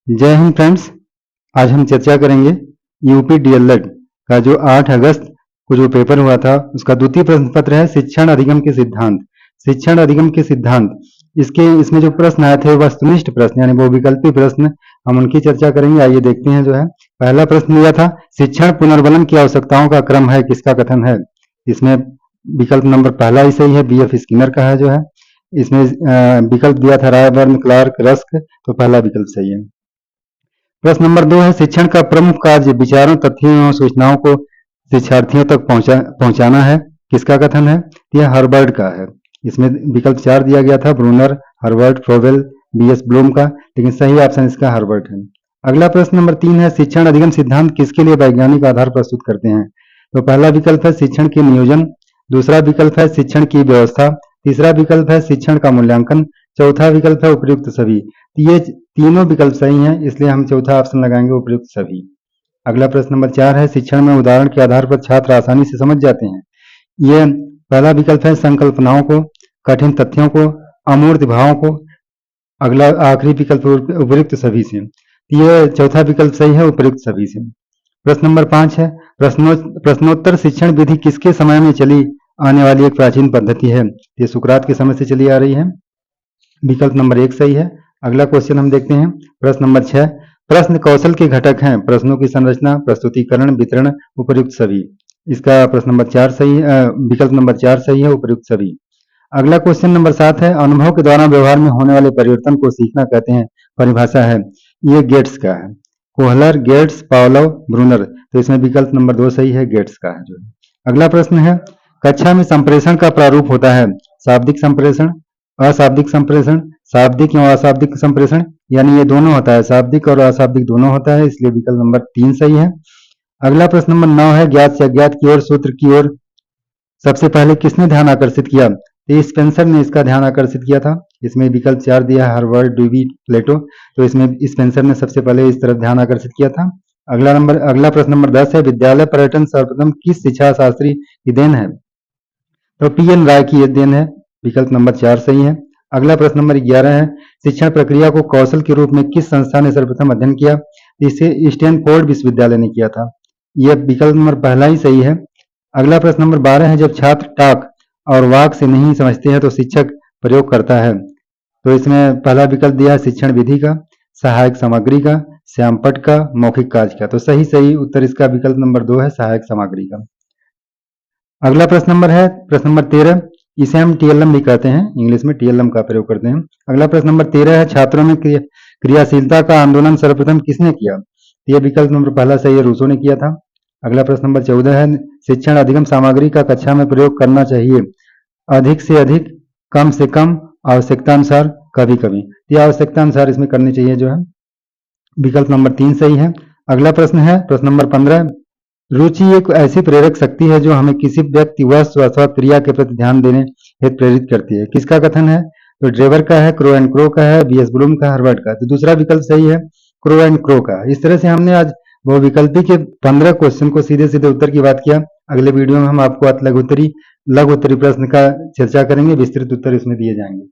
जय हिंद फ्रेंड्स। आज हम चर्चा करेंगे यूपी डीएलएड का जो 8 अगस्त को जो पेपर हुआ था उसका द्वितीय प्रश्न पत्र है शिक्षण अधिगम के सिद्धांत। शिक्षण अधिगम के सिद्धांत इसमें जो प्रश्न आए थे वस्तुनिष्ठ प्रश्न यानी बहुविकल्पी प्रश्न, हम उनकी चर्चा करेंगे। आइए देखते हैं। जो है पहला प्रश्न दिया था, शिक्षण पुनर्बलन की आवश्यकताओं का क्रम है, किसका कथन है? इसमें विकल्प नंबर पहला ही सही है, बीएफ स्किनर का है। जो है इसमें विकल्प दिया था रायबर्न, क्लार्क, रस्क, तो पहला विकल्प सही है। प्रश्न नंबर 2 है, शिक्षण का प्रमुख कार्य विचारों, तथ्यों एवं सूचनाओं को शिक्षार्थियों तक पहुंचाना है, किसका कथन है? यह हर्बर्ट का है। इसमें विकल्प 4 दिया गया था, Bruner, Herbert, Froebel, BS Bloom का, लेकिन सही ऑप्शन इसका हर्बर्ट है। अगला प्रश्न नंबर 3 है, शिक्षण अधिगम सिद्धांत किसके लिए वैज्ञानिक आधार प्रस्तुत करते हैं? तो पहला विकल्प है शिक्षण के नियोजन, दूसरा विकल्प है शिक्षण की व्यवस्था, तीसरा विकल्प है शिक्षण का मूल्यांकन, चौथा विकल्प है उपयुक्त सभी। ये तीनों विकल्प सही हैं, इसलिए हम चौथा ऑप्शन लगाएंगे, उपयुक्त सभी। अगला प्रश्न नंबर 4 है, शिक्षण में उदाहरण के आधार पर छात्र आसानी से समझ जाते हैं। ये पहला विकल्प है संकल्पनाओं को, कठिन तथ्यों को, अमूर्त भावों को। अगला आखिरी विकल्प उपयुक्त सभी से। ये चौथा विकल्प सही है, उपयुक्त सभी से। प्रश्न नंबर 5 है, प्रश्नोत्तर शिक्षण विधि किसके समय में चली आने वाली एक प्राचीन पद्धति है? ये सुकरात के समय से चली आ रही है। विकल्प नंबर 1 सही है। अगला क्वेश्चन हम देखते हैं। प्रश्न नंबर 6, प्रश्न कौशल के घटक हैं, प्रश्नों की संरचना, प्रस्तुतिकरण, वितरण, उपयुक्त सभी। इसका प्रश्न नंबर 4 सही, विकल्प नंबर 4 सही है, उपयुक्त सभी। अगला क्वेश्चन नंबर 7 है, अनुभव के द्वारा व्यवहार में होने वाले परिवर्तन को सीखना कहते हैं, परिभाषा है। ये गेट्स का है, कोहलर, गेट्स, पावलोव, ब्रूनर। तो इसमें विकल्प नंबर 2 सही है, गेट्स का है। जो अगला प्रश्न है, कक्षा में संप्रेषण का प्रारूप होता है शाब्दिक संप्रेषण, अशाब्दिक संप्रेषण, शाब्दिक एवं अशाब्दिक संप्रेषण, यानी ये दोनों होता है, शाब्दिक और अशाब्दिक दोनों होता है, इसलिए विकल्प नंबर 3 सही है। अगला प्रश्न नंबर 9 है, ज्ञात से अज्ञात की ओर, सूत्र की ओर सबसे पहले किसने ध्यान आकर्षित किया? तो स्पेंसर ने इसका ध्यान आकर्षित किया था। इसमें विकल्प 4 दिया है, हर्बर्ट, ड्यूवी, प्लेटो। तो इसमें स्पेंसर ने सबसे पहले इस तरफ ध्यान आकर्षित किया था। अगला प्रश्न नंबर 10 है, विद्यालय पर्यटन सर्वप्रथम किस शिक्षा शास्त्री की देन है? तो पीएन राय की देन है, विकल्प नंबर 4 सही है। अगला प्रश्न नंबर 11 है, शिक्षण प्रक्रिया को कौशल के रूप में किस संस्था ने सर्वप्रथम अध्ययन किया? इसे स्टैनफोर्ड विश्वविद्यालय ने किया था। यह विकल्प नंबर पहला ही सही है। अगला प्रश्न नंबर 12 है, जब छात्र टाक और वाक से नहीं समझते हैं तो शिक्षक प्रयोग करता है। तो इसमें पहला विकल्प दिया है शिक्षण विधि का, सहायक सामग्री का, श्यामपट्ट का, मौखिक कार्य का। तो सही उत्तर इसका विकल्प नंबर 2 है, सहायक सामग्री का। अगला प्रश्न नंबर है प्रश्न नंबर 13, इसे हम टीएलएम भी कहते हैं, इंग्लिश में टीएलएम का प्रयोग करते हैं। अगला प्रश्न नंबर 13 है, छात्रों में क्रियाशीलता का आंदोलन सर्वप्रथम किसने किया? यह विकल्प नंबर पहला सही है, रूसो ने किया था। अगला प्रश्न नंबर 14 है, शिक्षण अधिगम सामग्री का कक्षा में प्रयोग करना चाहिए अधिक से अधिक, कम से कम, आवश्यकता अनुसार, कभी कभी। यह आवश्यकता अनुसार इसमें करनी चाहिए। जो है विकल्प नंबर 3 सही है। अगला प्रश्न है प्रश्न नंबर 15, रुचि एक ऐसी प्रेरक शक्ति है जो हमें किसी व्यक्ति, वस्तु अथवा क्रिया के प्रति ध्यान देने हेतु प्रेरित करती है, किसका कथन है? तो ड्रेवर का है, क्रो एंड क्रो का है, बीएस ब्लूम का, हर्बर्ट का। तो दूसरा विकल्प सही है, क्रो एंड क्रो का। इस तरह से हमने आज वो विकल्पी के 15 क्वेश्चन को सीधे सीधे उत्तर की बात किया। अगले वीडियो में हम आपको लघु उत्तरी प्रश्न का चर्चा करेंगे, विस्तृत उत्तर इसमें दिए जाएंगे।